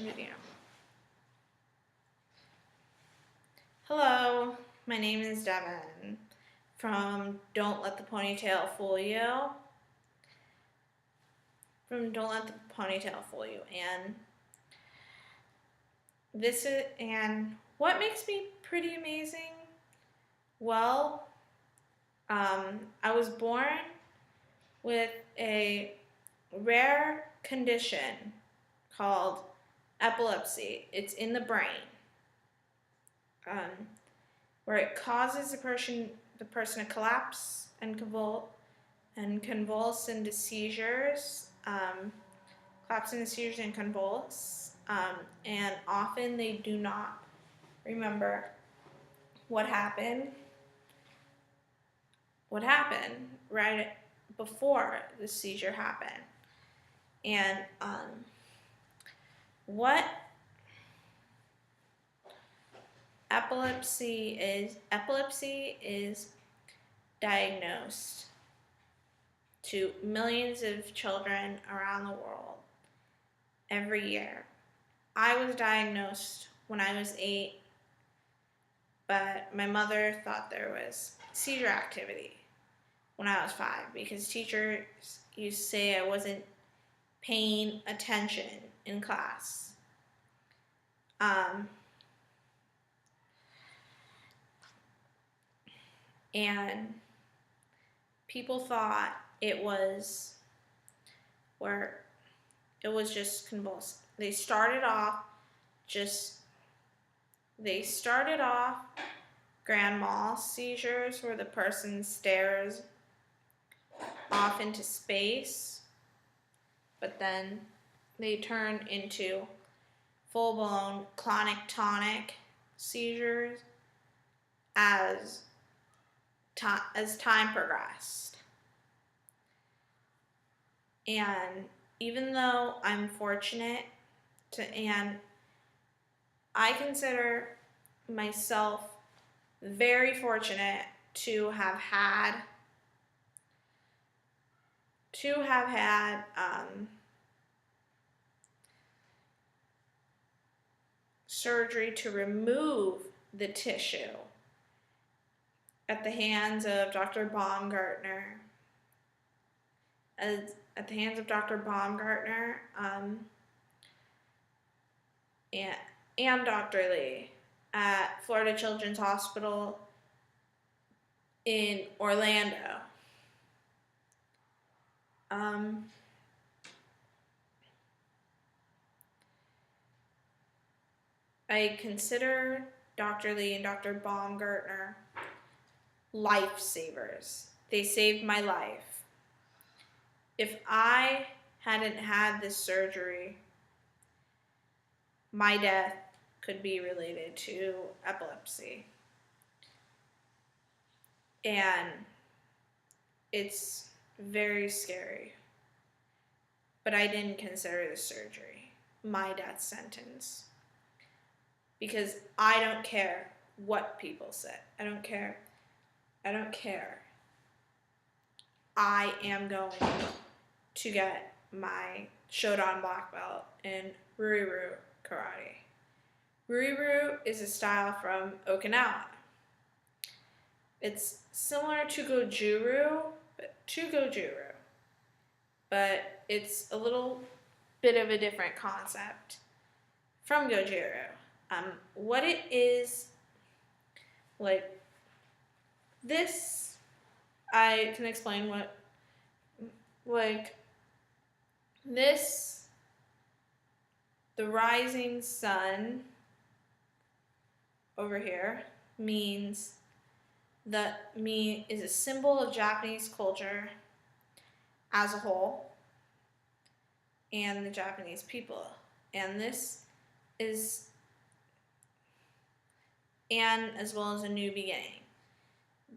Video. Hello, my name is Devin from Don't Let the Ponytail Fool You. And what makes me pretty amazing? Well, I was born with a rare condition called epilepsy. It's in the brain, where it causes the person to collapse and convulse into seizures, and often they do not remember what happened right before the seizure happened. And what epilepsy is diagnosed to millions of children around the world every year. I was diagnosed when I was 8, but my mother thought there was seizure activity when I was 5 because teachers used to say I wasn't paying attention in class. And people thought it was just convulsive. They started off grand mal seizures where the person stares off into space, but then they turn into full-blown clonic-tonic seizures as time progressed. And even though I'm fortunate and I consider myself very fortunate to have had surgery to remove the tissue at the hands of Dr. Baumgartner. And Dr. Lee at Florida Children's Hospital in Orlando. I consider Dr. Lee and Dr. Baumgartner lifesavers. They saved my life. If I hadn't had this surgery, my death could be related to epilepsy. And it's very scary. But I didn't consider the surgery my death sentence. Because I don't care what people say. I don't care. I am going to get my Shodan black belt in Ruri-Ru karate. Ruri-Ru is a style from Okinawa. It's similar to Goju-Ru, but it's a little bit of a different concept from Goju-Ru. What it is, like this, I can explain what, like this, the rising sun over here is a symbol of Japanese culture as a whole and the Japanese people. And this is, and as well as a new beginning.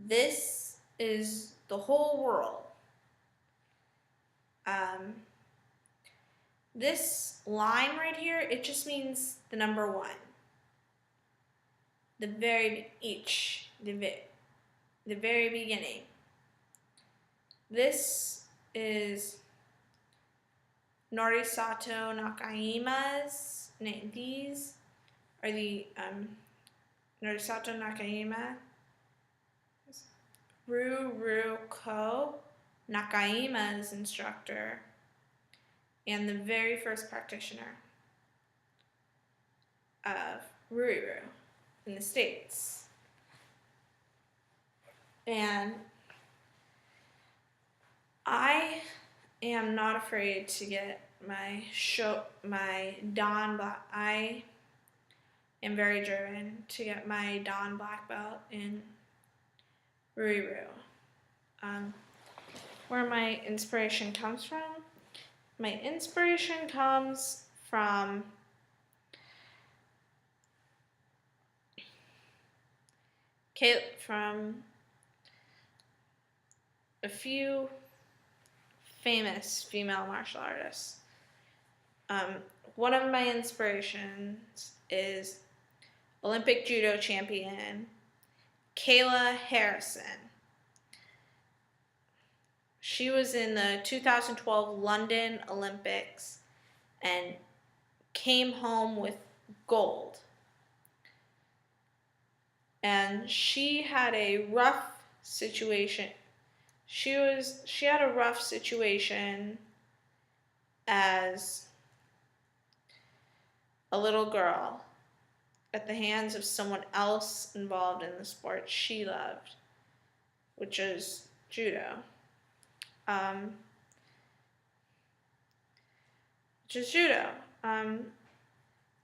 This is the whole world. This line right here, it just means the number 1. The very beginning. This is Norisato Nakaima's these are the Norisato Nakayama, Ko Nakaima's instructor, and the very first practitioner of Ruru in the States. And I am not afraid to get my Dan Black. I am very driven to get my Dan Black Belt in Ruru. Where my inspiration comes from? My inspiration comes from a few famous female martial artists. One of my inspirations is Olympic judo champion Kayla Harrison. She was in the 2012 London Olympics and came home with gold. And she had a rough situation. She had a rough situation as a little girl at the hands of someone else involved in the sport she loved, which is judo.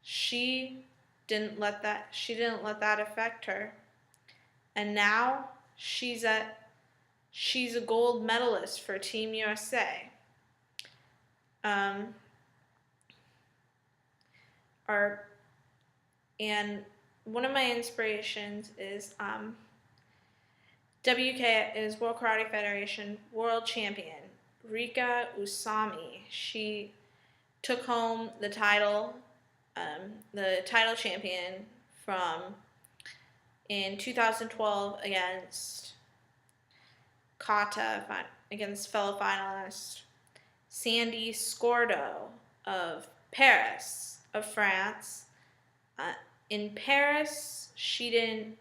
She didn't let that affect her, and now she's a gold medalist for Team USA. And one of my inspirations is WK is World Karate Federation world champion Rika Usami. She took home the title champion in 2012 against Kata, against fellow finalist Sandy Scordo of Paris, of France. In Paris, you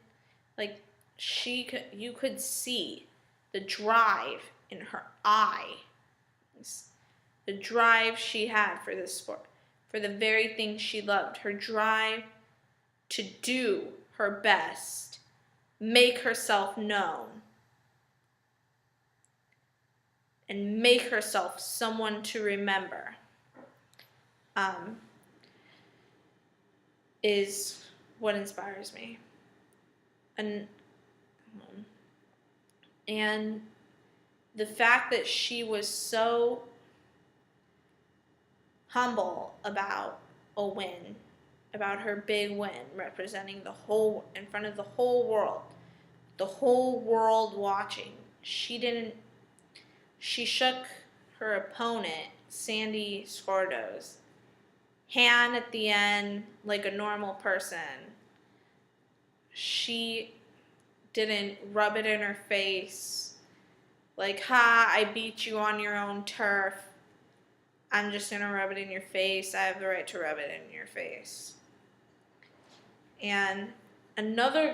could see the drive in her eye, the drive she had for this sport, for the very thing she loved, her drive to do her best, make herself known, and make herself someone to remember, is what inspires me. And the fact that she was so humble about a win, about her big win, representing in front of the whole world watching. She shook her opponent, Sandy Scordo's hand at the end like a normal person. She didn't rub it in her face like, ha, I beat you on your own turf. I'm just going to rub it in your face. I have the right to rub it in your face. And another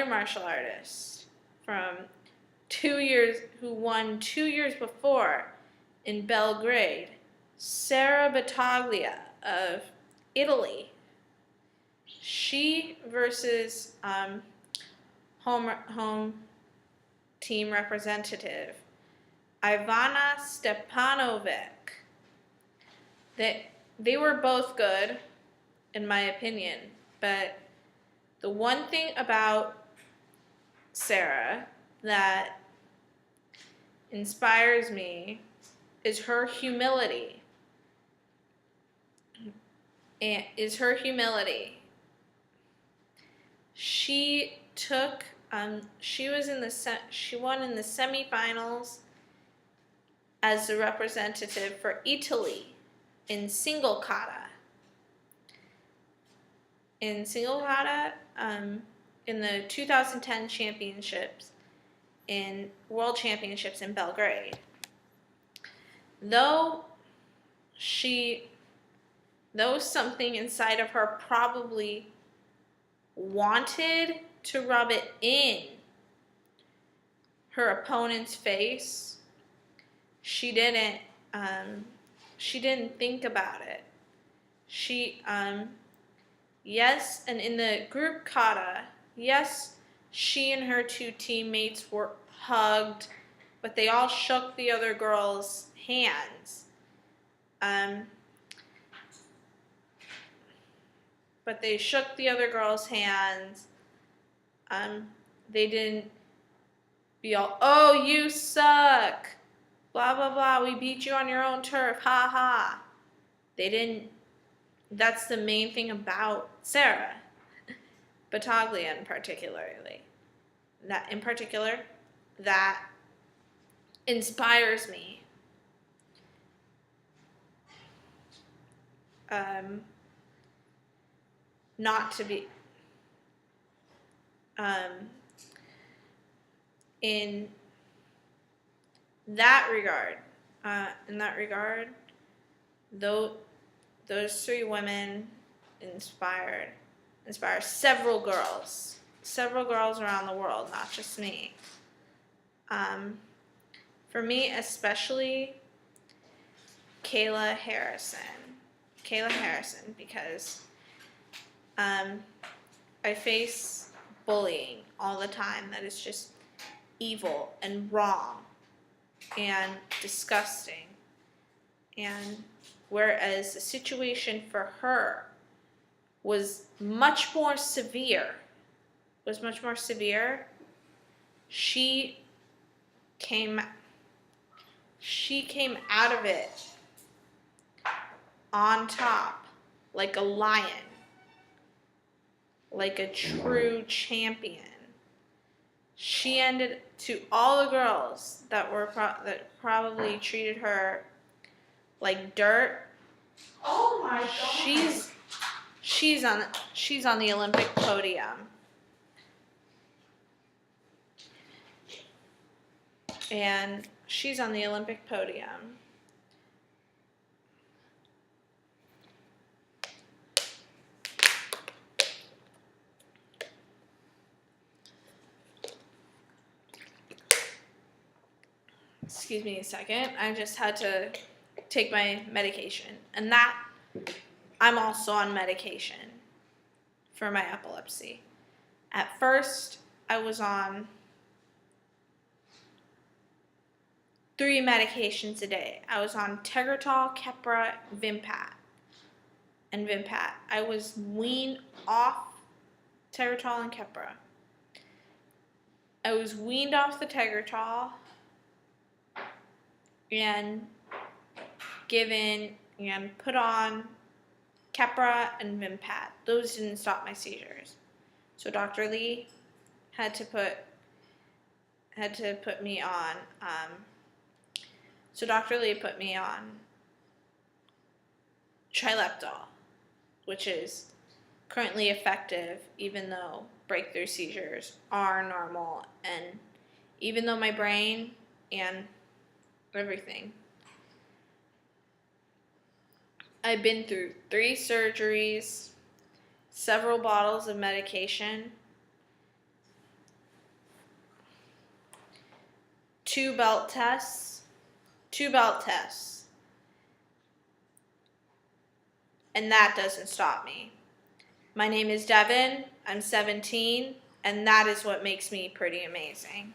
martial artist from 2 years, who won 2 years before in Belgrade, Sara Battaglia of Italy. She versus home team representative Ivana Stepanovic. They were both good, in my opinion, but the one thing about Sarah that inspires me is her humility. She won in the semifinals as the representative for Italy in single kata. In the 2010 World Championships in Belgrade. Though she though something inside of her probably wanted to rub it in her opponent's face, she didn't. She didn't think about it. Yes, and in the group kata, yes, she and her two teammates were hugged, but they all shook the other girl's hands. But they shook the other girl's hands. They didn't be all, oh, you suck, blah, blah, blah, we beat you on your own turf, ha ha. They didn't. That's the main thing about Sarah Battaglia in particular, that inspires me. Not to be in that regard, those three women inspire several girls around the world, not just me. For me, especially Kayla Harrison, because I face bullying all the time that is just evil and wrong and disgusting. And whereas the situation for her was much more severe, she came out of it on top, like a lion, like a true champion. She ended, to all the girls that probably treated her like dirt. Oh my God. She's on the Olympic podium. And she's on the Olympic podium. Excuse me a second. I just had to take my medication. And that, I'm also on medication for my epilepsy. At first, I was on 3 medications a day. I was on Tegretol, Keppra, Vimpat. I was weaned off Tegretol and Keppra. I was weaned off the Tegretol and given and put on Keppra and Vimpat. Those didn't stop my seizures. So Dr. Lee had to put me on Trileptal, which is currently effective, even though breakthrough seizures are normal, and even though my brain and everything. I've been through 3 surgeries, several bottles of medication, 2 belt tests, and that doesn't stop me. My name is Devin, I'm 17, and that is what makes me pretty amazing.